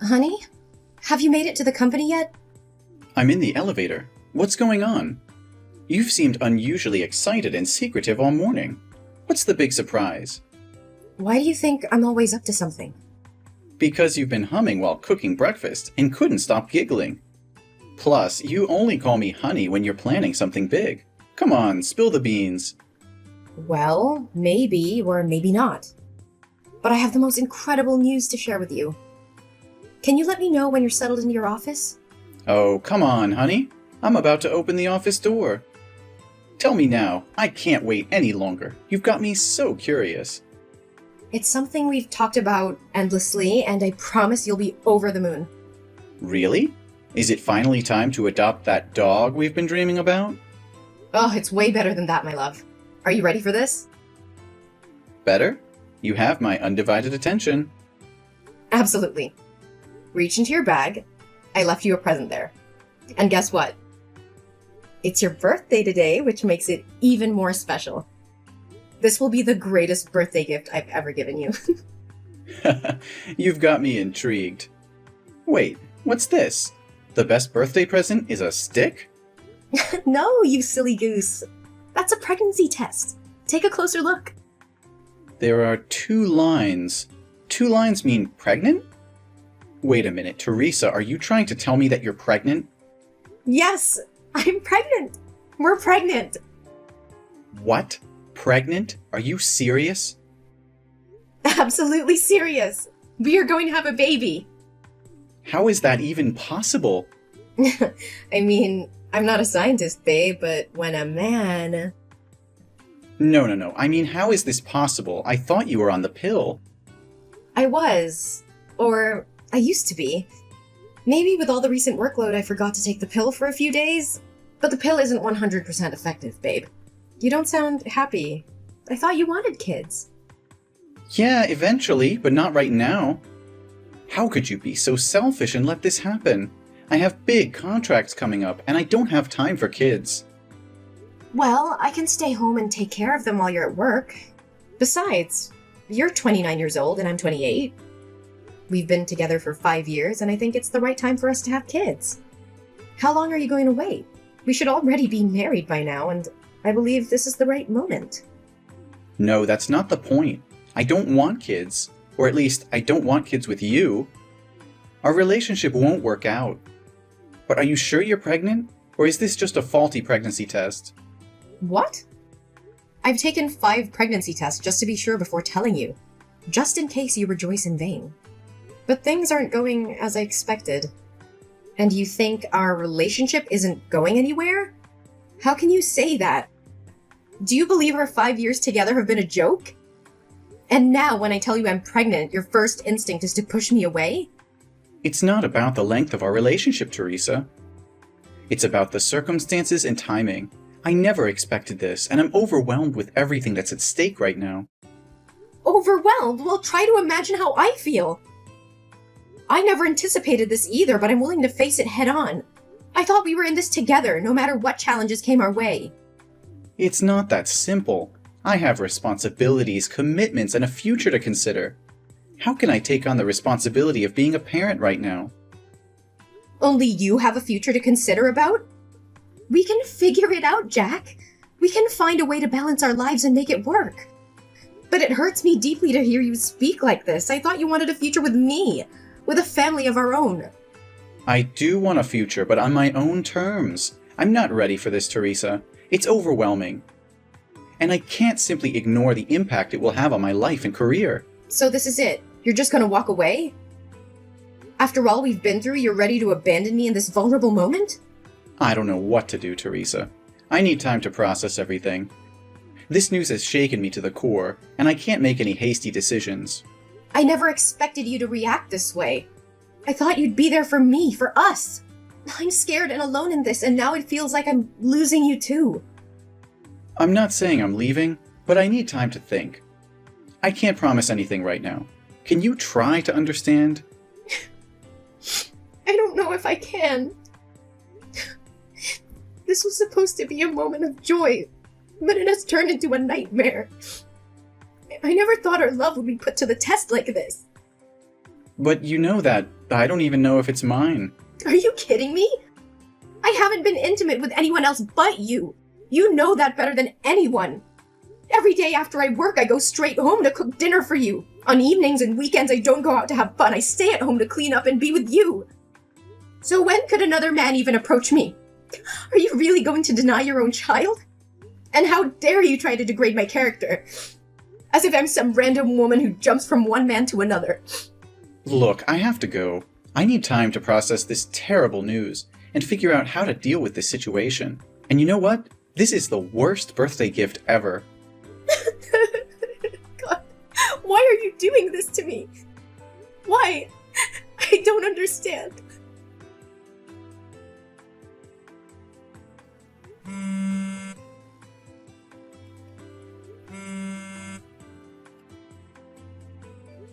Honey? Have you made it to the company yet? I'm in the elevator. What's going on? You've seemed unusually excited and secretive all morning. What's the big surprise? Why do you think I'm always up to something? Because you've been humming while cooking breakfast and couldn't stop giggling. Plus, you only call me honey when you're planning something big. Come on, spill the beans. Well, maybe or maybe not. But I have the most incredible news to share with you. Can you let me know when you're settled into your office? Oh, come on, honey. I'm about to open the office door. Tell me now. I can't wait any longer. You've got me so curious. It's something we've talked about endlessly, and I promise you'll be over the moon. Really? Is it finally time to adopt that dog we've been dreaming about? Oh, it's way better than that, my love. Are you ready for this? Better? You have my undivided attention. Absolutely. Reach into your bag. I left you a present there. And guess what? It's your birthday today, which makes it even more special. This will be the greatest birthday gift I've ever given you. You've got me intrigued. Wait, what's this? The best birthday present is a stick? No, you silly goose. That's a pregnancy test. Take a closer look. There are 2 lines. 2 lines mean pregnant? Wait a minute, Teresa, are you trying to tell me that you're pregnant? Yes, I'm pregnant. We're pregnant. What? Pregnant? Are you serious? Absolutely serious. We are going to have a baby. How is that even possible? I mean, I'm not a scientist, babe, but when a man... No. I mean, how is this possible? I thought you were on the pill. I was. Or I used to be. Maybe with all the recent workload I forgot to take the pill for a few days. But the pill isn't 100% effective, babe. You don't sound happy. I thought you wanted kids. Yeah, eventually, but not right now. How could you be so selfish and let this happen? I have big contracts coming up, and I don't have time for kids. Well, I can stay home and take care of them while you're at work. Besides, you're 29 years old and I'm 28. We've been together for 5 years, and I think it's the right time for us to have kids. How long are you going to wait? We should already be married by now, and I believe this is the right moment. No, that's not the point. I don't want kids. Or at least, I don't want kids with you. Our relationship won't work out. But are you sure you're pregnant? Or is this just a faulty pregnancy test? What? I've taken 5 pregnancy tests just to be sure before telling you. Just in case you rejoice in vain. But things aren't going as I expected. And you think our relationship isn't going anywhere? How can you say that? Do you believe our 5 years together have been a joke? And now when I tell you I'm pregnant, your first instinct is to push me away? It's not about the length of our relationship, Teresa. It's about the circumstances and timing. I never expected this, and I'm overwhelmed with everything that's at stake right now. Overwhelmed? Well, try to imagine how I feel. I never anticipated this either, but I'm willing to face it head on. I thought we were in this together, no matter what challenges came our way. It's not that simple. I have responsibilities, commitments, and a future to consider. How can I take on the responsibility of being a parent right now? Only you have a future to consider about? We can figure it out, Jack. We can find a way to balance our lives and make it work. But it hurts me deeply to hear you speak like this. I thought you wanted a future with me, with a family of our own. I do want a future, but on my own terms. I'm not ready for this, Teresa. It's overwhelming. And I can't simply ignore the impact it will have on my life and career. So this is it? You're just gonna walk away? After all we've been through, you're ready to abandon me in this vulnerable moment? I don't know what to do, Teresa. I need time to process everything. This news has shaken me to the core, and I can't make any hasty decisions. I never expected you to react this way. I thought you'd be there for me, for us. I'm scared and alone in this, and now it feels like I'm losing you too. I'm not saying I'm leaving, but I need time to think. I can't promise anything right now. Can you try to understand? I don't know if I can. This was supposed to be a moment of joy, but it has turned into a nightmare. I never thought our love would be put to the test like this. But you know that I don't even know if it's mine. Are you kidding me? I haven't been intimate with anyone else but you. You know that better than anyone. Every day after I work, I go straight home to cook dinner for you. On evenings and weekends, I don't go out to have fun. I stay at home to clean up and be with you. So when could another man even approach me? Are you really going to deny your own child? And how dare you try to degrade my character? As if I'm some random woman who jumps from one man to another. Look, I have to go. I need time to process this terrible news and figure out how to deal with this situation. And you know what? This is the worst birthday gift ever. God, why are you doing this to me? Why? I don't understand.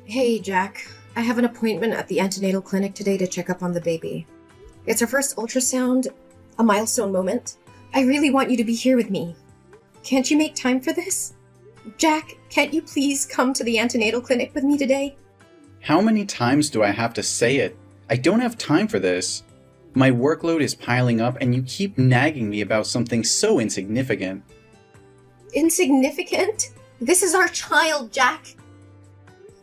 Hey, Jack. I have an appointment at the antenatal clinic today to check up on the baby. It's her first ultrasound, a milestone moment. I really want you to be here with me. Can't you make time for this? Jack, can't you please come to the antenatal clinic with me today? How many times do I have to say it? I don't have time for this. My workload is piling up and you keep nagging me about something so insignificant. Insignificant? This is our child, Jack.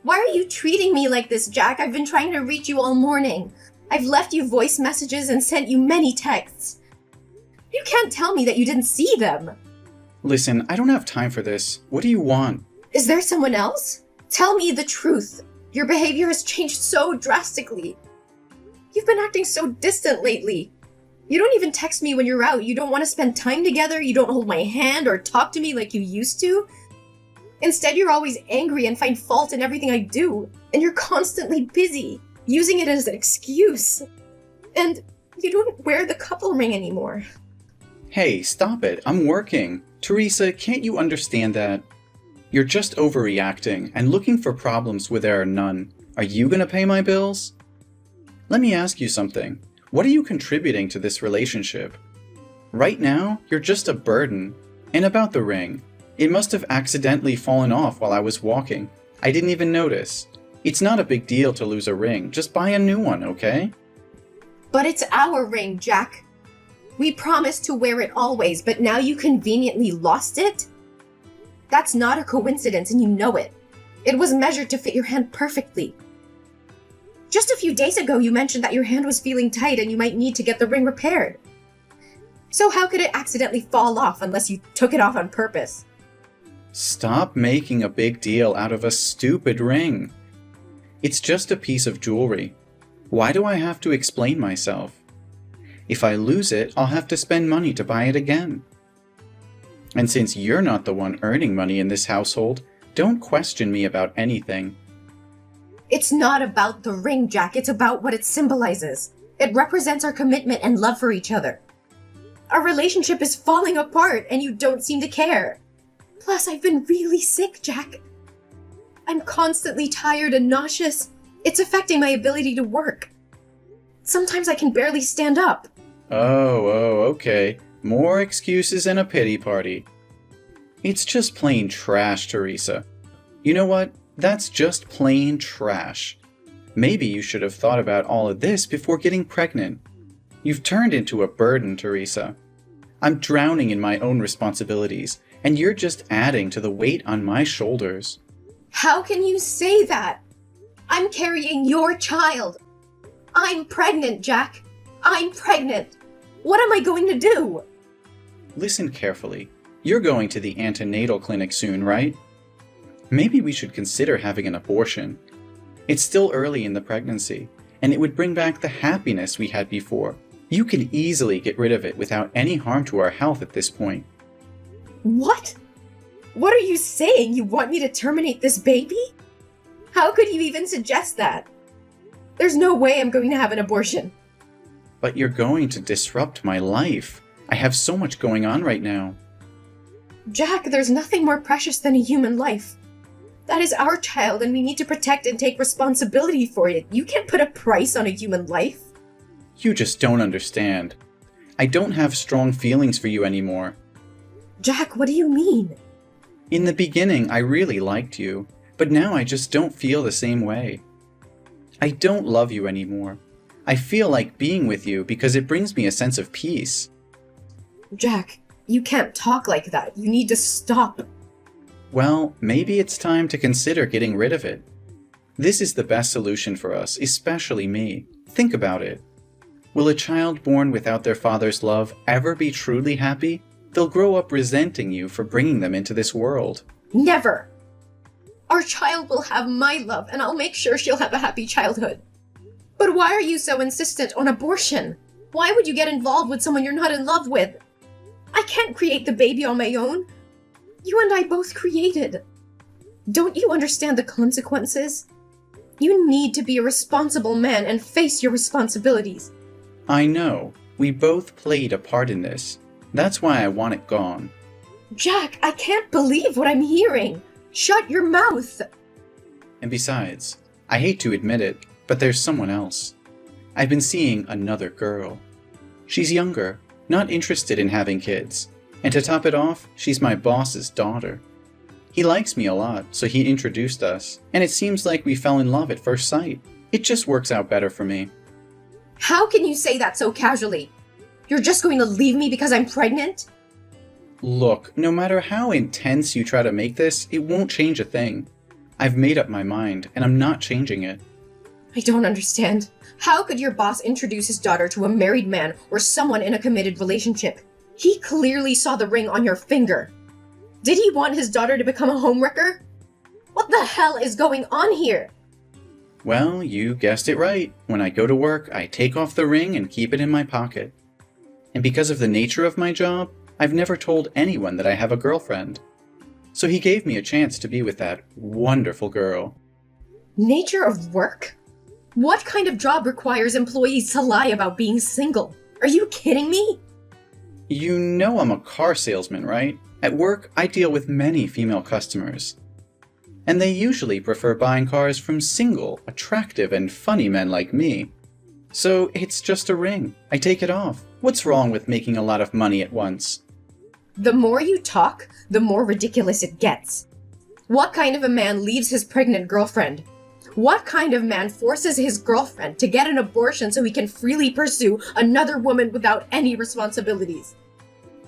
Why are you treating me like this, Jack? I've been trying to reach you all morning. I've left you voice messages and sent you many texts. You can't tell me that you didn't see them. Listen, I don't have time for this. What do you want? Is there someone else? Tell me the truth. Your behavior has changed so drastically. You've been acting so distant lately. You don't even text me when you're out. You don't want to spend time together. You don't hold my hand or talk to me like you used to. Instead, you're always angry and find fault in everything I do. And you're constantly busy, using it as an excuse. And you don't wear the couple ring anymore. Hey, stop it. I'm working. Teresa, can't you understand that? You're just overreacting and looking for problems where there are none. Are you gonna pay my bills? Let me ask you something. What are you contributing to this relationship? Right now, you're just a burden. And about the ring, it must have accidentally fallen off while I was walking. I didn't even notice. It's not a big deal to lose a ring. Just buy a new one, okay? But it's our ring, Jack. We promised to wear it always, but now you conveniently lost it? That's not a coincidence, and you know it. It was measured to fit your hand perfectly. Just a few days ago, you mentioned that your hand was feeling tight and you might need to get the ring repaired. So how could it accidentally fall off unless you took it off on purpose? Stop making a big deal out of a stupid ring. It's just a piece of jewelry. Why do I have to explain myself? If I lose it, I'll have to spend money to buy it again. And since you're not the one earning money in this household, don't question me about anything. It's not about the ring, Jack. It's about what it symbolizes. It represents our commitment and love for each other. Our relationship is falling apart and you don't seem to care. Plus, I've been really sick, Jack. I'm constantly tired and nauseous. It's affecting my ability to work. Sometimes I can barely stand up. Oh, okay. More excuses and a pity party. It's just plain trash, Teresa. You know what? That's just plain trash. Maybe you should have thought about all of this before getting pregnant. You've turned into a burden, Teresa. I'm drowning in my own responsibilities, and you're just adding to the weight on my shoulders. How can you say that? I'm carrying your child. I'm pregnant, Jack. I'm pregnant. What am I going to do? Listen carefully. You're going to the antenatal clinic soon, right? Maybe we should consider having an abortion. It's still early in the pregnancy, and it would bring back the happiness we had before. You can easily get rid of it without any harm to our health at this point. What? What are you saying? You want me to terminate this baby? How could you even suggest that? There's no way I'm going to have an abortion. But you're going to disrupt my life. I have so much going on right now. Jack, there's nothing more precious than a human life. That is our child, and we need to protect and take responsibility for it. You can't put a price on a human life. You just don't understand. I don't have strong feelings for you anymore. Jack, what do you mean? In the beginning, I really liked you, but now I just don't feel the same way. I don't love you anymore. I feel like being with you because it brings me a sense of peace. Jack, you can't talk like that. You need to stop. Well, maybe it's time to consider getting rid of it. This is the best solution for us, especially me. Think about it. Will a child born without their father's love ever be truly happy? They'll grow up resenting you for bringing them into this world. Never! Our child will have my love, and I'll make sure she'll have a happy childhood. But why are you so insistent on abortion? Why would you get involved with someone you're not in love with? I can't create the baby on my own. You and I both created. Don't you understand the consequences? You need to be a responsible man and face your responsibilities. I know. We both played a part in this. That's why I want it gone. Jack, I can't believe what I'm hearing. Shut your mouth. And besides, I hate to admit it, but there's someone else. I've been seeing another girl. She's younger, not interested in having kids. And to top it off, she's my boss's daughter. He likes me a lot, so he introduced us, and it seems like we fell in love at first sight. It just works out better for me. How can you say that so casually? You're just going to leave me because I'm pregnant? Look, no matter how intense you try to make this, it won't change a thing. I've made up my mind, and I'm not changing it. I don't understand. How could your boss introduce his daughter to a married man or someone in a committed relationship? He clearly saw the ring on your finger. Did he want his daughter to become a homewrecker? What the hell is going on here? Well, you guessed it right. When I go to work, I take off the ring and keep it in my pocket. And because of the nature of my job, I've never told anyone that I have a girlfriend. So he gave me a chance to be with that wonderful girl. Nature of work? What kind of job requires employees to lie about being single? Are you kidding me? You know I'm a car salesman, right? At work, I deal with many female customers. And they usually prefer buying cars from single, attractive, and funny men like me. So it's just a ring. I take it off. What's wrong with making a lot of money at once? The more you talk, the more ridiculous it gets. What kind of a man leaves his pregnant girlfriend? What kind of man forces his girlfriend to get an abortion so he can freely pursue another woman without any responsibilities?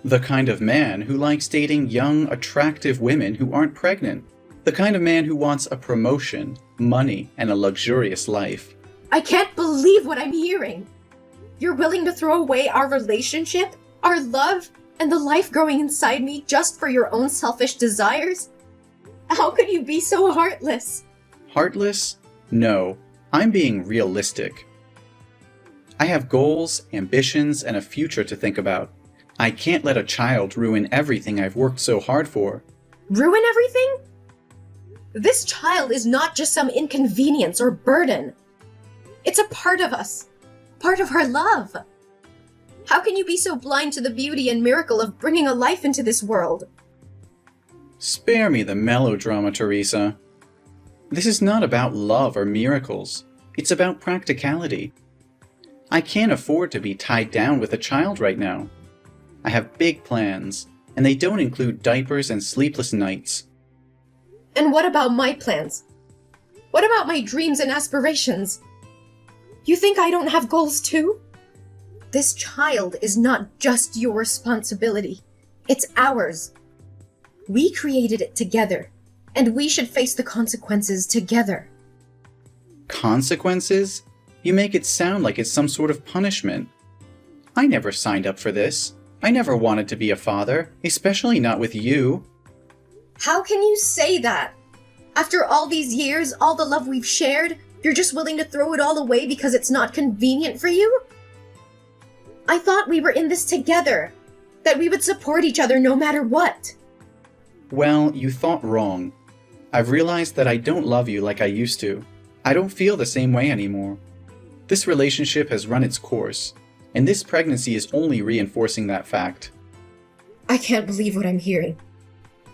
The kind of man who likes dating young, attractive women who aren't pregnant. The kind of man who wants a promotion, money, and a luxurious life. I can't believe what I'm hearing. You're willing to throw away our relationship, our love, and the life growing inside me just for your own selfish desires? How could you be so heartless? Heartless? No, I'm being realistic. I have goals, ambitions, and a future to think about. I can't let a child ruin everything I've worked so hard for. Ruin everything? This child is not just some inconvenience or burden. It's a part of us, part of our love. How can you be so blind to the beauty and miracle of bringing a life into this world? Spare me the melodrama, Teresa. This is not about love or miracles. It's about practicality. I can't afford to be tied down with a child right now. I have big plans, and they don't include diapers and sleepless nights. And what about my plans? What about my dreams and aspirations? You think I don't have goals too? This child is not just your responsibility. It's ours. We created it together, and we should face the consequences together. Consequences? You make it sound like it's some sort of punishment. I never signed up for this. I never wanted to be a father, especially not with you. How can you say that? After all these years, all the love we've shared, you're just willing to throw it all away because it's not convenient for you? I thought we were in this together, that we would support each other no matter what. Well, you thought wrong. I've realized that I don't love you like I used to. I don't feel the same way anymore. This relationship has run its course, and this pregnancy is only reinforcing that fact. I can't believe what I'm hearing.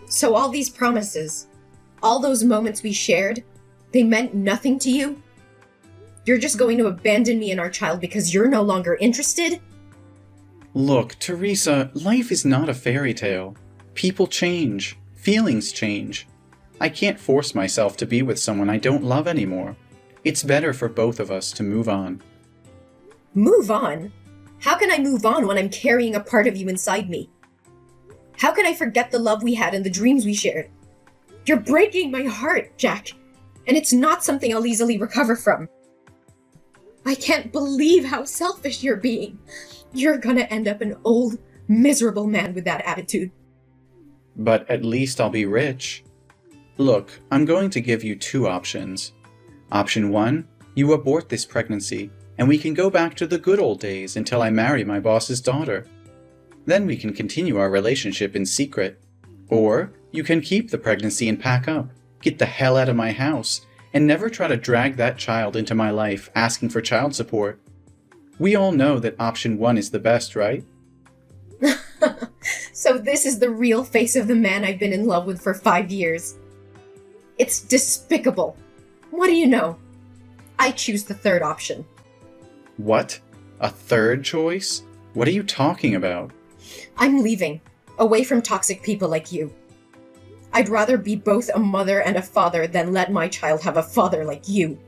So all these promises, all those moments we shared, they meant nothing to you? You're just going to abandon me and our child because you're no longer interested? Look, Teresa, life is not a fairy tale. People change. Feelings change. I can't force myself to be with someone I don't love anymore. It's better for both of us to move on. Move on? How can I move on when I'm carrying a part of you inside me? How can I forget the love we had and the dreams we shared? You're breaking my heart, Jack, and it's not something I'll easily recover from. I can't believe how selfish you're being. You're gonna end up an old, miserable man with that attitude. But at least I'll be rich. Look, I'm going to give you 2 options. Option 1, you abort this pregnancy, and we can go back to the good old days until I marry my boss's daughter. Then we can continue our relationship in secret. Or you can keep the pregnancy and pack up, get the hell out of my house, and never try to drag that child into my life asking for child support. We all know that option 1 is the best, right? So this is the real face of the man I've been in love with for 5 years. It's despicable. What do you know? I choose the third option. What? A third choice? What are you talking about? I'm leaving, away from toxic people like you. I'd rather be both a mother and a father than let my child have a father like you.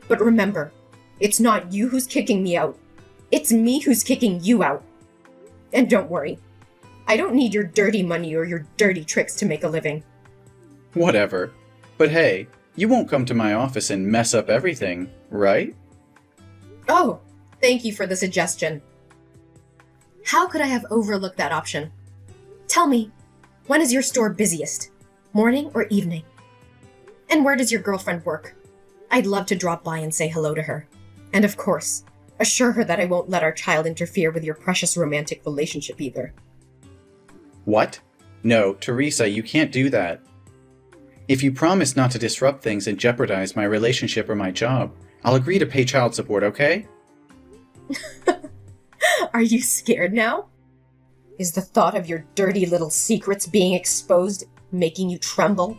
But remember, it's not you who's kicking me out. It's me who's kicking you out. And don't worry, I don't need your dirty money or your dirty tricks to make a living. Whatever. But hey, you won't come to my office and mess up everything, right? Oh, thank you for the suggestion. How could I have overlooked that option? Tell me, when is your store busiest? Morning or evening? And where does your girlfriend work? I'd love to drop by and say hello to her. And of course, assure her that I won't let our child interfere with your precious romantic relationship either. What? No, Teresa, you can't do that. If you promise not to disrupt things and jeopardize my relationship or my job, I'll agree to pay child support, okay? Are you scared now? Is the thought of your dirty little secrets being exposed making you tremble?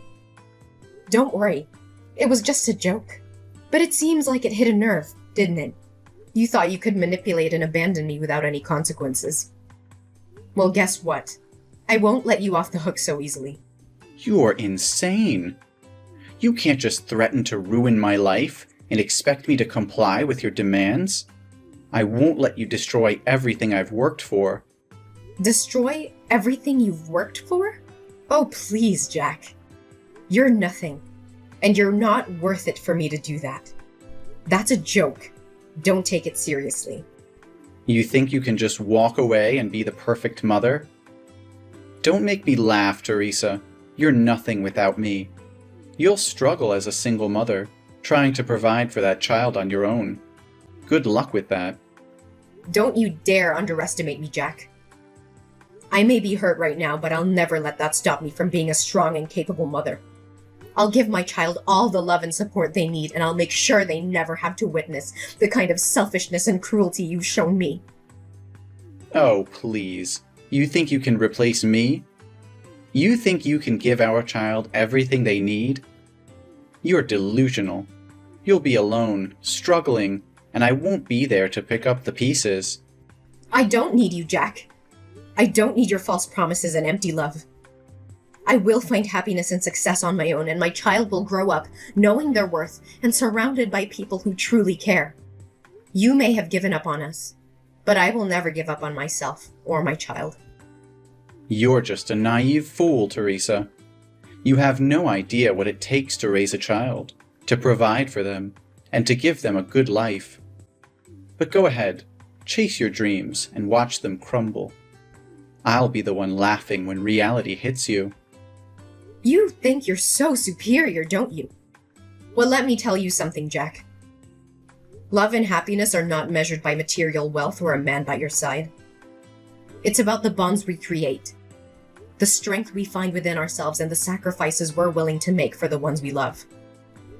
Don't worry, it was just a joke. But it seems like it hit a nerve, didn't it? You thought you could manipulate and abandon me without any consequences. Well, guess what? I won't let you off the hook so easily. You're insane. You can't just threaten to ruin my life and expect me to comply with your demands. I won't let you destroy everything I've worked for. Destroy everything you've worked for? Oh, please, Jack. You're nothing, and you're not worth it for me to do that. That's a joke. Don't take it seriously. You think you can just walk away and be the perfect mother? Don't make me laugh, Teresa. You're nothing without me. You'll struggle as a single mother, trying to provide for that child on your own. Good luck with that. Don't you dare underestimate me, Jack. I may be hurt right now, but I'll never let that stop me from being a strong and capable mother. I'll give my child all the love and support they need, and I'll make sure they never have to witness the kind of selfishness and cruelty you've shown me. Oh, please. You think you can replace me? You think you can give our child everything they need? You're delusional. You'll be alone, struggling, and I won't be there to pick up the pieces. I don't need you, Jack. I don't need your false promises and empty love. I will find happiness and success on my own, and my child will grow up knowing their worth and surrounded by people who truly care. You may have given up on us, but I will never give up on myself or my child. You're just a naive fool, Teresa. You have no idea what it takes to raise a child, to provide for them, and to give them a good life. But go ahead, chase your dreams and watch them crumble. I'll be the one laughing when reality hits you. You think you're so superior, don't you? Well, let me tell you something, Jack. Love and happiness are not measured by material wealth or a man by your side. It's about the bonds we create, the strength we find within ourselves, and the sacrifices we're willing to make for the ones we love.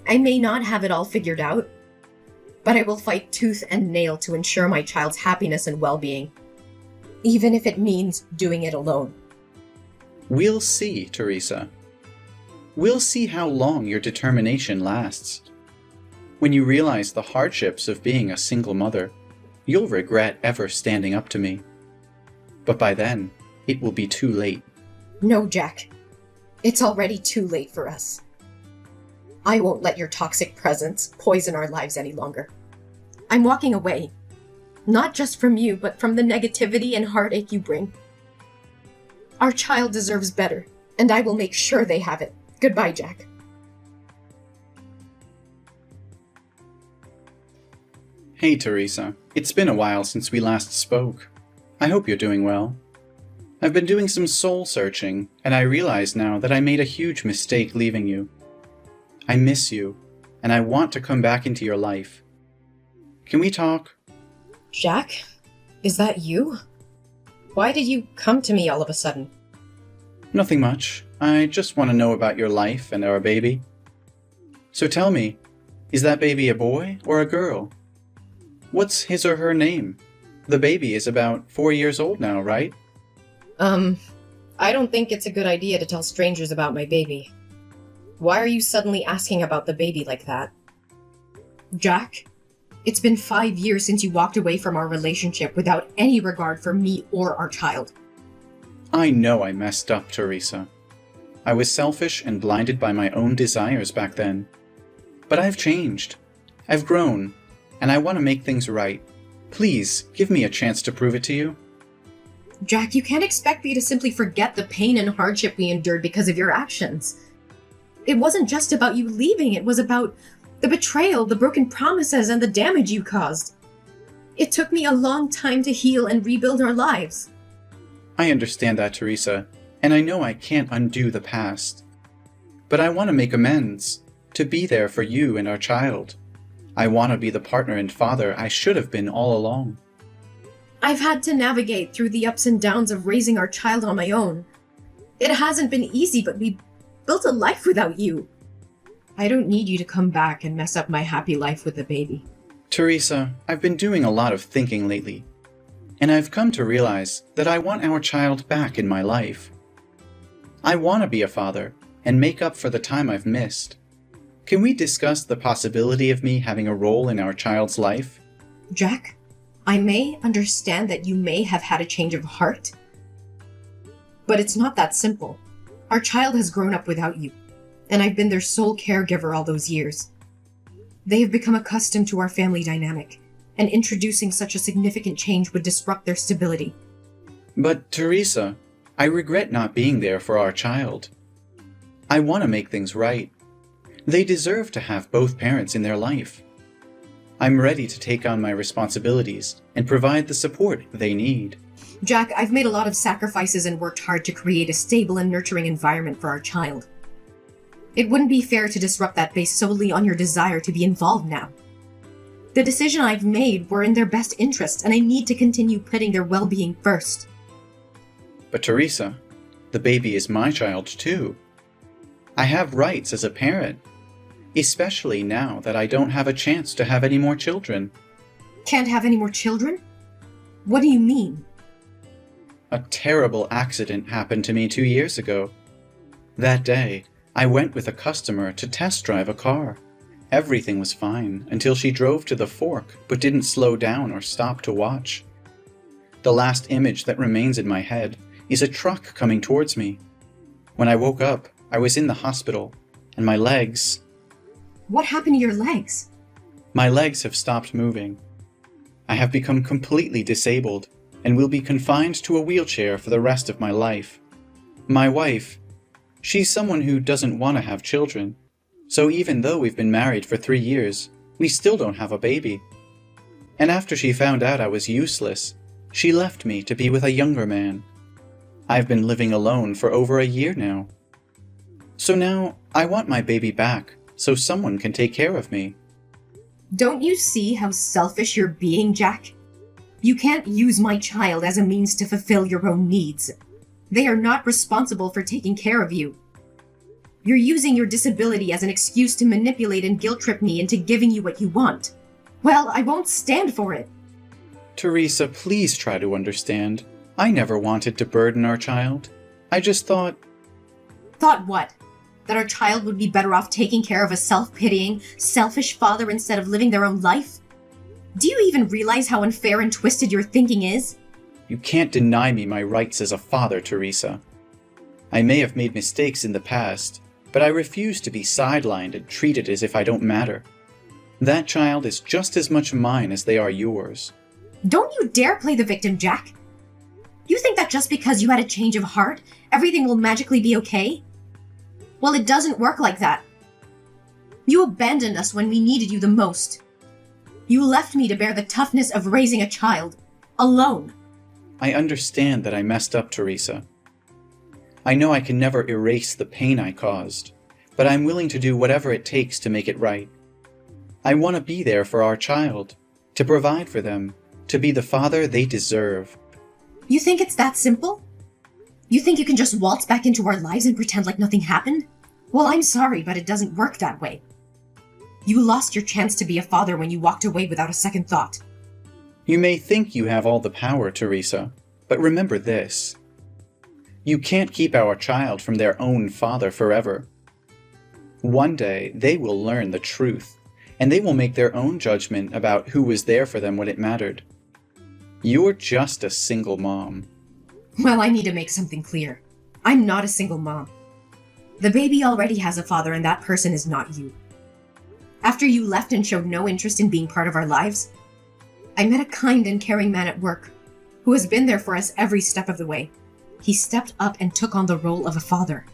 I may not have it all figured out, but I will fight tooth and nail to ensure my child's happiness and well-being, even if it means doing it alone. We'll see, Teresa. We'll see how long your determination lasts. When you realize the hardships of being a single mother, you'll regret ever standing up to me. But by then, it will be too late. No, Jack. It's already too late for us. I won't let your toxic presence poison our lives any longer. I'm walking away. Not just from you, but from the negativity and heartache you bring. Our child deserves better, and I will make sure they have it. Goodbye, Jack. Hey, Teresa. It's been a while since we last spoke. I hope you're doing well. I've been doing some soul searching, and I realize now that I made a huge mistake leaving you. I miss you, and I want to come back into your life. Can we talk? Jack? Is that you? Why did you come to me all of a sudden? Nothing much. I just want to know about your life and our baby. So tell me, is that baby a boy or a girl? What's his or her name? The baby is about 4 years old now, right? I don't think it's a good idea to tell strangers about my baby. Why are you suddenly asking about the baby like that? Jack, it's been 5 years since you walked away from our relationship without any regard for me or our child. I know I messed up, Teresa. I was selfish and blinded by my own desires back then. But I've changed. I've grown, and I want to make things right. Please, give me a chance to prove it to you. Jack, you can't expect me to simply forget the pain and hardship we endured because of your actions. It wasn't just about you leaving, it was about the betrayal, the broken promises, and the damage you caused. It took me a long time to heal and rebuild our lives. I understand that, Teresa, and I know I can't undo the past. But I want to make amends, to be there for you and our child. I want to be the partner and father I should have been all along. I've had to navigate through the ups and downs of raising our child on my own. It hasn't been easy, but we built a life without you. I don't need you to come back and mess up my happy life with the baby. Teresa, I've been doing a lot of thinking lately, and I've come to realize that I want our child back in my life. I want to be a father and make up for the time I've missed. Can we discuss the possibility of me having a role in our child's life? Jack, I may understand that you may have had a change of heart, but it's not that simple. Our child has grown up without you, and I've been their sole caregiver all those years. They have become accustomed to our family dynamic, and introducing such a significant change would disrupt their stability. But, Teresa, I regret not being there for our child. I want to make things right. They deserve to have both parents in their life. I'm ready to take on my responsibilities and provide the support they need. Jack, I've made a lot of sacrifices and worked hard to create a stable and nurturing environment for our child. It wouldn't be fair to disrupt that based solely on your desire to be involved now. The decision I've made were in their best interest, and I need to continue putting their well-being first. But Teresa, the baby is my child too. I have rights as a parent, especially now that I don't have a chance to have any more children. Can't have any more children? What do you mean? A terrible accident happened to me 2 years ago. That day, I went with a customer to test drive a car. Everything was fine until she drove to the fork but didn't slow down or stop to watch. The last image that remains in my head is a truck coming towards me. When I woke up, I was in the hospital, and my legs... What happened to your legs? My legs have stopped moving. I have become completely disabled and will be confined to a wheelchair for the rest of my life. My wife, she's someone who doesn't want to have children, so even though we've been married for 3 years, we still don't have a baby. And after she found out I was useless, she left me to be with a younger man. I've been living alone for over a year now. So now, I want my baby back, so someone can take care of me. Don't you see how selfish you're being, Jack? You can't use my child as a means to fulfill your own needs. They are not responsible for taking care of you. You're using your disability as an excuse to manipulate and guilt-trip me into giving you what you want. Well, I won't stand for it. Teresa, please try to understand. I never wanted to burden our child. I just thought... Thought what? That our child would be better off taking care of a self-pitying, selfish father instead of living their own life? Do you even realize how unfair and twisted your thinking is? You can't deny me my rights as a father, Teresa. I may have made mistakes in the past, but I refuse to be sidelined and treated as if I don't matter. That child is just as much mine as they are yours. Don't you dare play the victim, Jack. You think that just because you had a change of heart, everything will magically be okay? Well, it doesn't work like that. You abandoned us when we needed you the most. You left me to bear the toughness of raising a child, alone. I understand that I messed up, Teresa. I know I can never erase the pain I caused, but I'm willing to do whatever it takes to make it right. I want to be there for our child, to provide for them, to be the father they deserve. You think it's that simple? You think you can just waltz back into our lives and pretend like nothing happened? Well, I'm sorry, but it doesn't work that way. You lost your chance to be a father when you walked away without a second thought. You may think you have all the power, Teresa, but remember this. You can't keep our child from their own father forever. One day, they will learn the truth, and they will make their own judgment about who was there for them when it mattered. You're just a single mom. Well, I need to make something clear. I'm not a single mom. The baby already has a father, and that person is not you. After you left and showed no interest in being part of our lives, I met a kind and caring man at work who has been there for us every step of the way. He stepped up and took on the role of a father,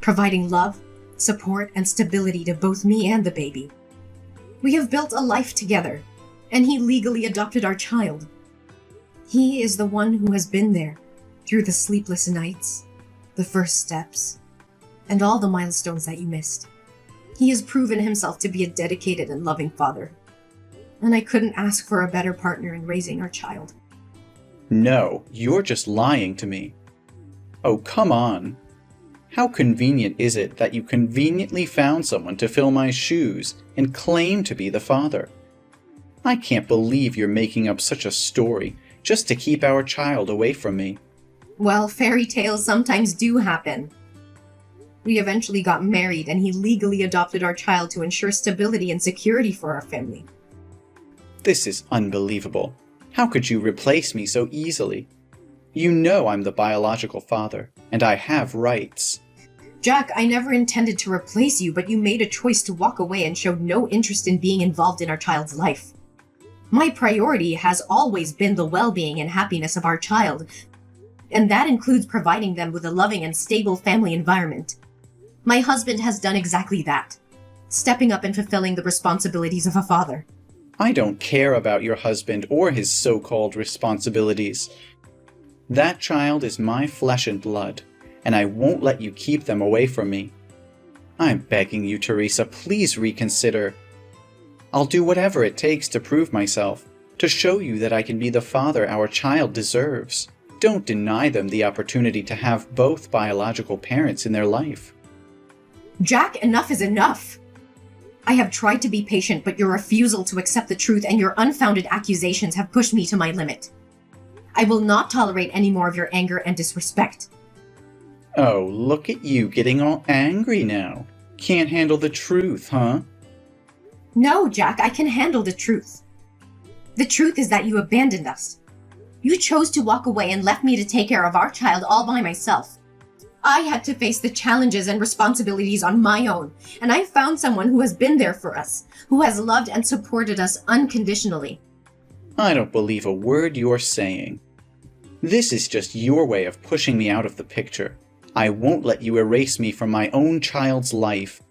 providing love, support, and stability to both me and the baby. We have built a life together, and he legally adopted our child. He is the one who has been there through the sleepless nights, the first steps, and all the milestones that you missed. He has proven himself to be a dedicated and loving father, and I couldn't ask for a better partner in raising our child. No, you're just lying to me. Oh, come on. How convenient is it that you conveniently found someone to fill my shoes and claim to be the father? I can't believe you're making up such a story just to keep our child away from me. Well, fairy tales sometimes do happen. We eventually got married, and he legally adopted our child to ensure stability and security for our family. This is unbelievable. How could you replace me so easily? You know I'm the biological father, and I have rights. Jack, I never intended to replace you, but you made a choice to walk away and showed no interest in being involved in our child's life. My priority has always been the well-being and happiness of our child, and that includes providing them with a loving and stable family environment. My husband has done exactly that, stepping up and fulfilling the responsibilities of a father. I don't care about your husband or his so-called responsibilities. That child is my flesh and blood, and I won't let you keep them away from me. I'm begging you, Teresa, please reconsider. I'll do whatever it takes to prove myself, to show you that I can be the father our child deserves. Don't deny them the opportunity to have both biological parents in their life. Jack, enough is enough! I have tried to be patient, but your refusal to accept the truth and your unfounded accusations have pushed me to my limit. I will not tolerate any more of your anger and disrespect. Oh, look at you getting all angry now. Can't handle the truth, huh? No, Jack, I can handle the truth. The truth is that you abandoned us. You chose to walk away and left me to take care of our child all by myself. I had to face the challenges and responsibilities on my own, and I found someone who has been there for us, who has loved and supported us unconditionally. I don't believe a word you're saying. This is just your way of pushing me out of the picture. I won't let you erase me from my own child's life.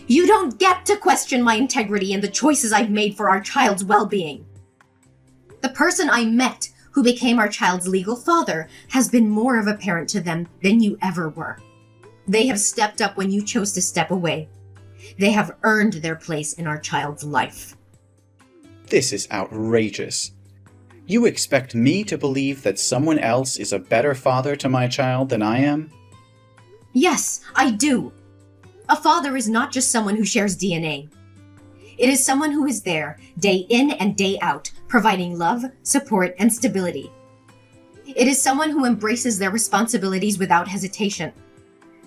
You don't get to question my integrity and the choices I've made for our child's well-being. The person I met, who became our child's legal father, has been more of a parent to them than you ever were. They have stepped up when you chose to step away. They have earned their place in our child's life. This is outrageous. You expect me to believe that someone else is a better father to my child than I am? Yes, I do. A father is not just someone who shares DNA. It is someone who is there, day in and day out, providing love, support, and stability. It is someone who embraces their responsibilities without hesitation.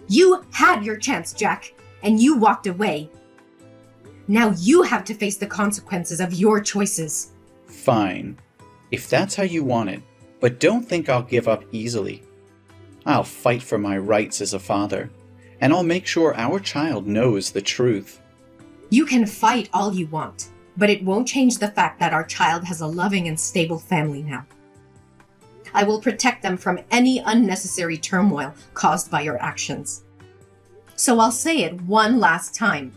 You had your chance, Jack, and you walked away. Now you have to face the consequences of your choices. Fine, if that's how you want it, but don't think I'll give up easily. I'll fight for my rights as a father, and I'll make sure our child knows the truth. You can fight all you want, but it won't change the fact that our child has a loving and stable family now. I will protect them from any unnecessary turmoil caused by your actions. So I'll say it one last time.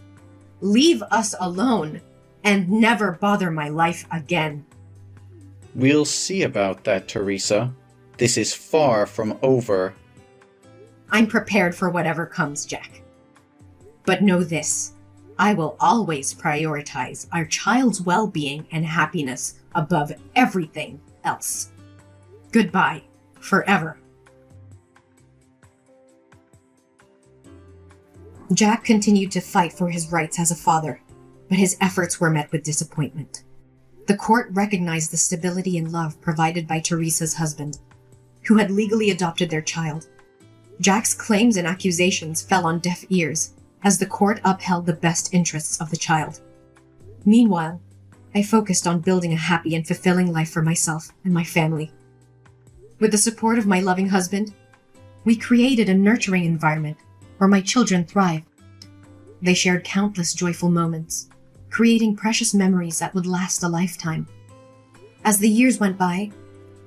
Leave us alone and never bother my life again. We'll see about that, Teresa. This is far from over. I'm prepared for whatever comes, Jack. But know this, I will always prioritize our child's well-being and happiness above everything else. Goodbye, forever. Jack continued to fight for his rights as a father, but his efforts were met with disappointment. The court recognized the stability and love provided by Teresa's husband, who had legally adopted their child. Jack's claims and accusations fell on deaf ears as the court upheld the best interests of the child. Meanwhile, I focused on building a happy and fulfilling life for myself and my family. With the support of my loving husband, we created a nurturing environment where my children thrived. They shared countless joyful moments, creating precious memories that would last a lifetime. As the years went by,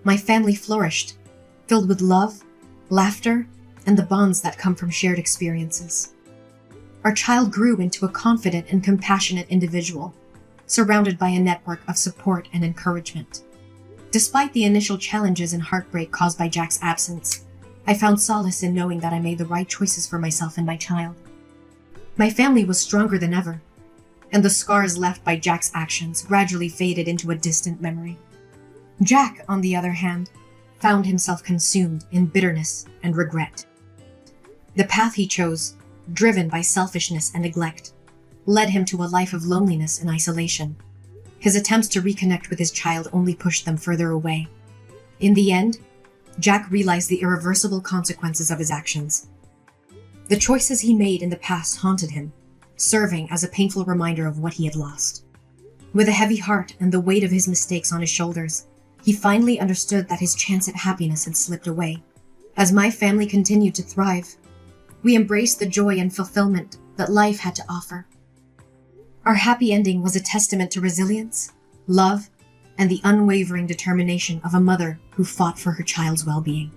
my family flourished, filled with love, laughter, and the bonds that come from shared experiences. Our child grew into a confident and compassionate individual, surrounded by a network of support and encouragement. Despite the initial challenges and heartbreak caused by Jack's absence, I found solace in knowing that I made the right choices for myself and my child. My family was stronger than ever, and the scars left by Jack's actions gradually faded into a distant memory. Jack, on the other hand, found himself consumed in bitterness and regret. The path he chose, driven by selfishness and neglect, led him to a life of loneliness and isolation. His attempts to reconnect with his child only pushed them further away. In the end, Jack realized the irreversible consequences of his actions. The choices he made in the past haunted him, serving as a painful reminder of what he had lost. With a heavy heart and the weight of his mistakes on his shoulders, he finally understood that his chance at happiness had slipped away. As my family continued to thrive, we embraced the joy and fulfillment that life had to offer. Our happy ending was a testament to resilience, love, and the unwavering determination of a mother who fought for her child's well-being.